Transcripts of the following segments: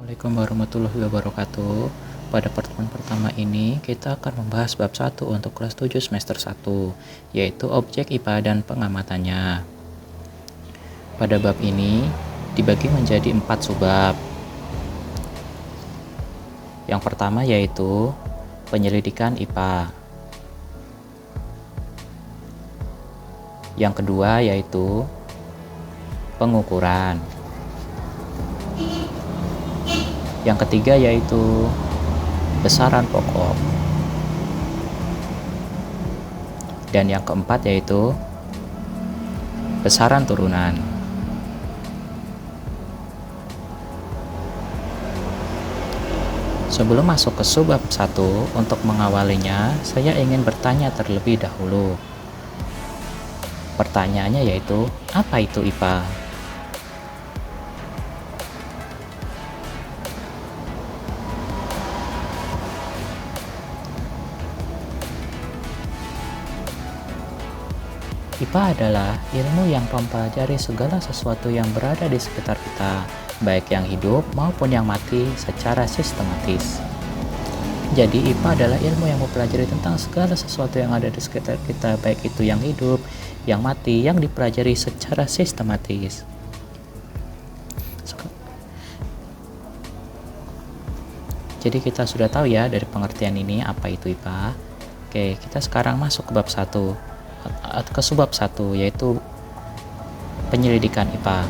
Assalamualaikum warahmatullahi wabarakatuh. Pada pertemuan pertama ini, kita akan membahas bab 1 untuk kelas 7 semester 1, yaitu objek IPA dan pengamatannya. Pada bab ini, dibagi menjadi 4 subbab. Yang pertama yaitu penyelidikan IPA. Yang kedua yaitu pengukuran. Yang ketiga yaitu besaran pokok. Dan yang keempat yaitu besaran turunan. Sebelum masuk ke subbab 1, untuk mengawalinya, saya ingin bertanya terlebih dahulu. Pertanyaannya yaitu, apa itu IPA? IPA adalah ilmu yang mempelajari segala sesuatu yang berada di sekitar kita, baik yang hidup maupun yang mati secara sistematis. Jadi IPA adalah ilmu yang mempelajari tentang segala sesuatu yang ada di sekitar kita, baik itu yang hidup, yang mati, yang dipelajari secara sistematis. Jadi kita sudah tahu ya dari pengertian ini apa itu IPA. Oke, kita sekarang masuk ke bab 1. Ke subbab 1 yaitu penyelidikan IPA.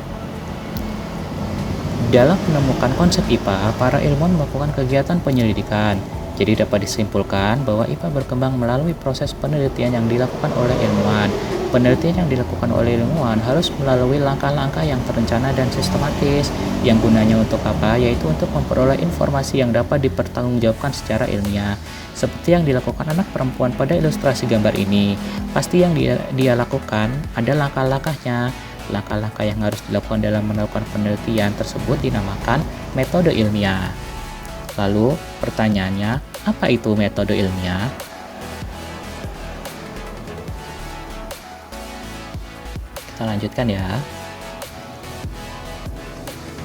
Dalam menemukan konsep IPA, para ilmuwan melakukan kegiatan penyelidikan. Jadi dapat disimpulkan bahwa IPA berkembang melalui proses penelitian yang dilakukan oleh ilmuwan. Penelitian yang dilakukan oleh ilmuwan harus melalui langkah-langkah yang terencana dan sistematis. Yang gunanya untuk apa? Yaitu untuk memperoleh informasi yang dapat dipertanggungjawabkan secara ilmiah. Seperti yang dilakukan anak perempuan pada ilustrasi gambar ini. Pasti yang dia lakukan ada langkah-langkahnya. Langkah-langkah yang harus dilakukan dalam melakukan penelitian tersebut dinamakan metode ilmiah. Lalu pertanyaannya, apa itu metode ilmiah? Kita lanjutkan ya.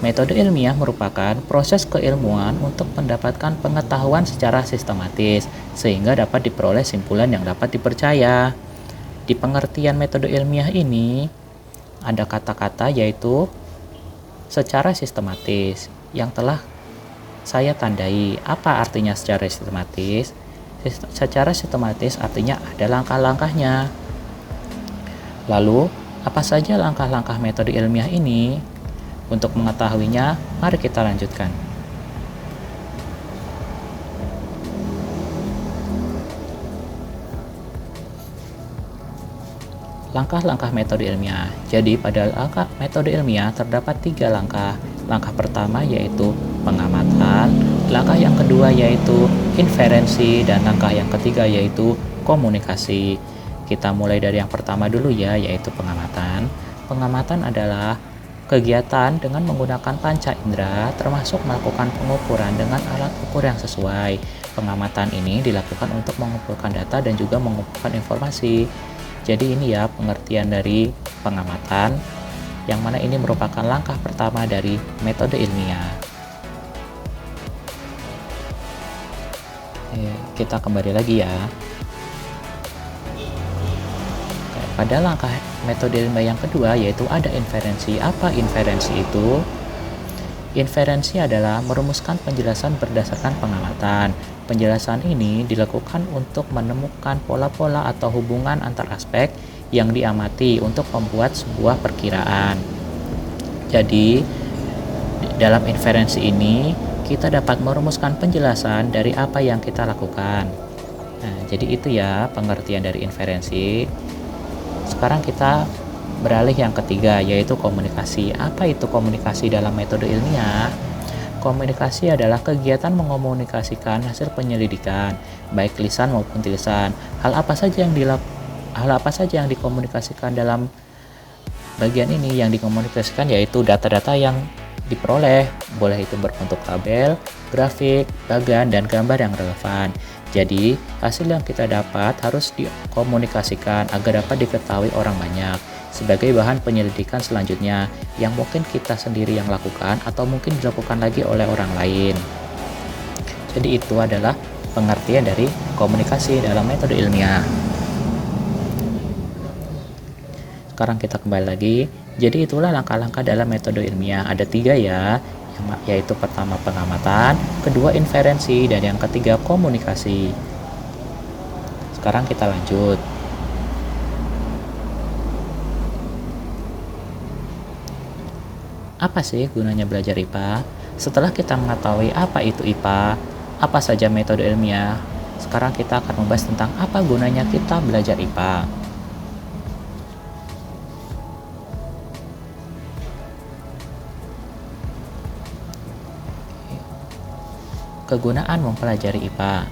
Metode ilmiah merupakan proses keilmuan untuk mendapatkan pengetahuan secara sistematis, sehingga dapat diperoleh simpulan yang dapat dipercaya. Di pengertian metode ilmiah ini, ada kata-kata yaitu secara sistematis yang telah saya tandai. Apa artinya secara sistematis? Secara sistematis artinya ada langkah-langkahnya. Lalu, apa saja langkah-langkah metode ilmiah ini? Untuk mengetahuinya, mari kita lanjutkan. Langkah-langkah metode ilmiah. Jadi pada langkah metode ilmiah terdapat 3 langkah. Langkah pertama yaitu pengamatan, langkah yang kedua yaitu inferensi, dan langkah yang ketiga yaitu komunikasi. Kita mulai dari yang pertama dulu ya, yaitu pengamatan. Pengamatan adalah kegiatan dengan menggunakan panca indera, termasuk melakukan pengukuran dengan alat ukur yang sesuai. Pengamatan ini dilakukan untuk mengumpulkan data dan juga mengumpulkan informasi. Jadi ini ya pengertian dari pengamatan, yang mana ini merupakan langkah pertama dari metode ilmiah. Kita kembali lagi ya. Pada langkah metode ilmiah yang kedua yaitu ada inferensi. Apa inferensi itu? Inferensi adalah merumuskan penjelasan berdasarkan pengamatan. Penjelasan ini dilakukan untuk menemukan pola-pola atau hubungan antar aspek yang diamati untuk membuat sebuah perkiraan. Jadi, dalam inferensi ini kita dapat merumuskan penjelasan dari apa yang kita lakukan. Nah, jadi itu ya pengertian dari inferensi. Sekarang kita beralih yang ketiga, yaitu komunikasi. Apa itu komunikasi dalam metode ilmiah? Komunikasi adalah kegiatan mengomunikasikan hasil penyelidikan, baik lisan maupun tulisan. Hal apa saja yang dikomunikasikan dalam bagian ini? Yang dikomunikasikan yaitu data-data yang diperoleh, boleh itu berbentuk tabel, grafik, bagan, dan gambar yang relevan. Jadi, hasil yang kita dapat harus dikomunikasikan agar dapat diketahui orang banyak sebagai bahan penyelidikan selanjutnya yang mungkin kita sendiri yang lakukan atau mungkin dilakukan lagi oleh orang lain. Jadi itu adalah pengertian dari komunikasi dalam metode ilmiah. Sekarang kita kembali lagi. Jadi itulah langkah-langkah dalam metode ilmiah. Ada 3 ya, yaitu pertama pengamatan, kedua inferensi, dan yang ketiga komunikasi. Sekarang kita lanjut. Apa sih gunanya belajar IPA? Setelah kita mengetahui apa itu IPA, apa saja metode ilmiah, sekarang kita akan membahas tentang apa gunanya kita belajar IPA. Kegunaan mempelajari IPA.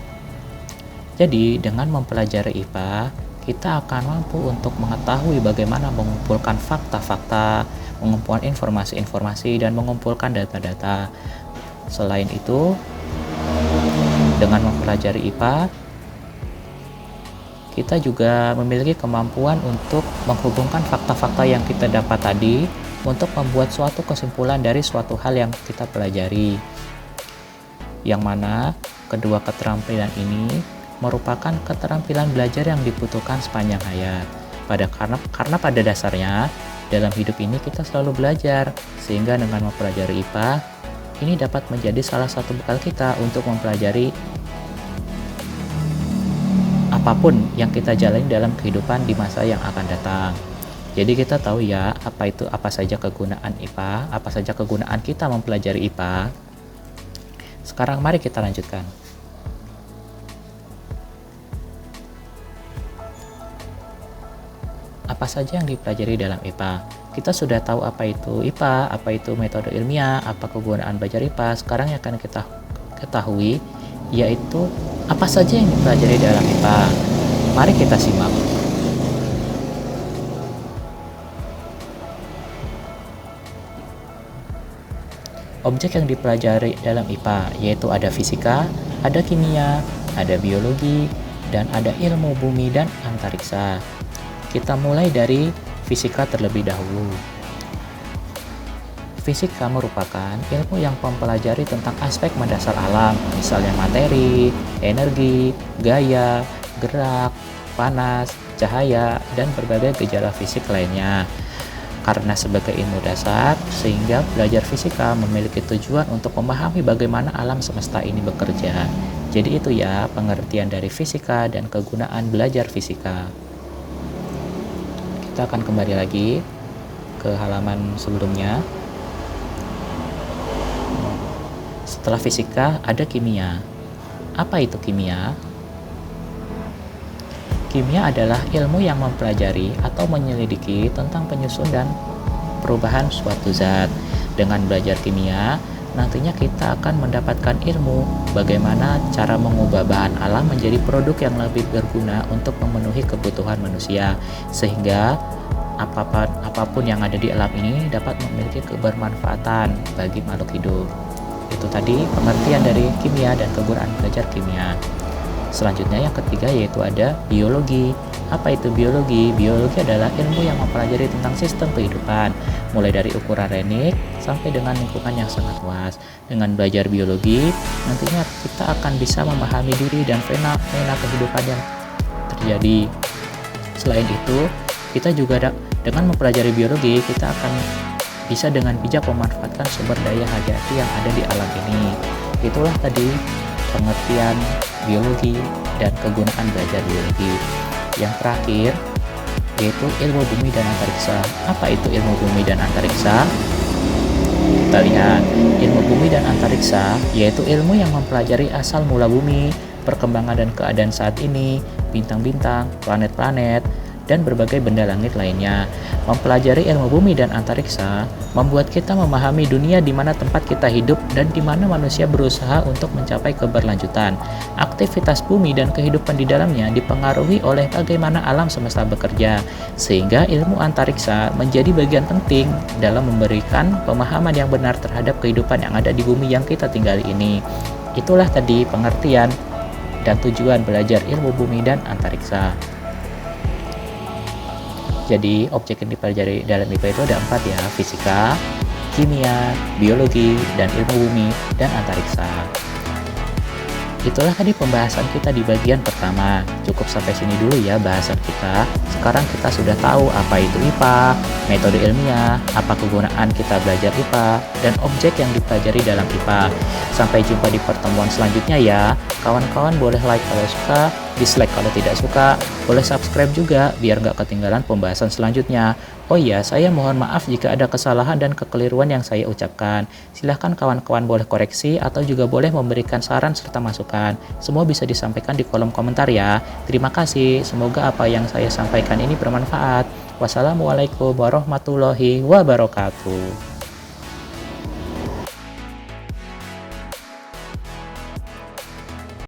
Jadi, dengan mempelajari IPA, kita akan mampu untuk mengetahui bagaimana mengumpulkan fakta-fakta, mengumpulkan informasi-informasi, dan mengumpulkan data-data. Selain itu, dengan mempelajari IPA, kita juga memiliki kemampuan untuk menghubungkan fakta-fakta yang kita dapat tadi untuk membuat suatu kesimpulan dari suatu hal yang kita pelajari. Yang mana kedua keterampilan ini merupakan keterampilan belajar yang dibutuhkan sepanjang hayat. Karena pada dasarnya dalam hidup ini kita selalu belajar, sehingga dengan mempelajari IPA ini dapat menjadi salah satu bekal kita untuk mempelajari apapun yang kita jalani dalam kehidupan di masa yang akan datang. Jadi kita tahu ya apa saja kegunaan IPA, apa saja kegunaan kita mempelajari IPA. Sekarang mari kita lanjutkan. Apa saja yang dipelajari dalam IPA? Kita sudah tahu apa itu IPA, apa itu metode ilmiah, apa kegunaan belajar IPA. Sekarang yang akan kita ketahui yaitu apa saja yang dipelajari dalam IPA. Mari kita simak. Objek yang dipelajari dalam IPA yaitu ada fisika, ada kimia, ada biologi, dan ada ilmu bumi dan antariksa. Kita mulai dari fisika terlebih dahulu. Fisika merupakan ilmu yang mempelajari tentang aspek mendasar alam, misalnya materi, energi, gaya, gerak, panas, cahaya, dan berbagai gejala fisik lainnya. Karena sebagai ilmu dasar, sehingga belajar fisika memiliki tujuan untuk memahami bagaimana alam semesta ini bekerja. Jadi itu ya pengertian dari fisika dan kegunaan belajar fisika. Kita akan kembali lagi ke halaman sebelumnya. Setelah fisika ada kimia. Apa itu kimia? Kimia adalah ilmu yang mempelajari atau menyelidiki tentang penyusun dan perubahan suatu zat. Dengan belajar kimia, nantinya kita akan mendapatkan ilmu bagaimana cara mengubah bahan alam menjadi produk yang lebih berguna untuk memenuhi kebutuhan manusia, sehingga apapun yang ada di alam ini dapat memiliki kebermanfaatan bagi makhluk hidup. Itu tadi pengertian dari kimia dan kegunaan belajar kimia. Selanjutnya yang ketiga yaitu ada biologi. Apa itu biologi? Biologi adalah ilmu yang mempelajari tentang sistem kehidupan, mulai dari ukuran renik sampai dengan lingkungan yang sangat luas. Dengan belajar biologi, nantinya kita akan bisa memahami diri dan fenomena kehidupan yang terjadi. Selain itu, kita juga dengan mempelajari biologi, kita akan bisa dengan bijak memanfaatkan sumber daya hayati yang ada di alam ini. Itulah tadi pengertian biologi dan kegunaan belajar biologi. Yang terakhir yaitu ilmu bumi dan antariksa. Apa itu ilmu bumi dan antariksa? Kita lihat, ilmu bumi dan antariksa yaitu ilmu yang mempelajari asal mula bumi, perkembangan dan keadaan saat ini, bintang-bintang, planet-planet, dan berbagai benda langit lainnya. Mempelajari ilmu bumi dan antariksa membuat kita memahami dunia di mana tempat kita hidup dan di mana manusia berusaha untuk mencapai keberlanjutan. Aktivitas bumi dan kehidupan di dalamnya dipengaruhi oleh bagaimana alam semesta bekerja, sehingga ilmu antariksa menjadi bagian penting dalam memberikan pemahaman yang benar terhadap kehidupan yang ada di bumi yang kita tinggali ini. Itulah tadi pengertian dan tujuan belajar ilmu bumi dan antariksa. Jadi objek yang dipelajari dalam IPA itu ada 4 ya, fisika, kimia, biologi, dan ilmu bumi dan antariksa. Itulah tadi pembahasan kita di bagian pertama. Cukup sampai sini dulu ya bahasan kita. Sekarang kita sudah tahu apa itu IPA, metode ilmiah, apa kegunaan kita belajar IPA, dan objek yang dipelajari dalam IPA. Sampai jumpa di pertemuan selanjutnya ya. Kawan-kawan boleh like kalau suka, dislike kalau tidak suka, boleh subscribe juga biar gak ketinggalan pembahasan selanjutnya. Oh iya, saya mohon maaf jika ada kesalahan dan kekeliruan yang saya ucapkan. Silahkan kawan-kawan boleh koreksi atau juga boleh memberikan saran serta masukan. Semua bisa disampaikan di kolom komentar ya. Terima kasih, semoga apa yang saya sampaikan ini bermanfaat. Wassalamualaikum warahmatullahi wabarakatuh.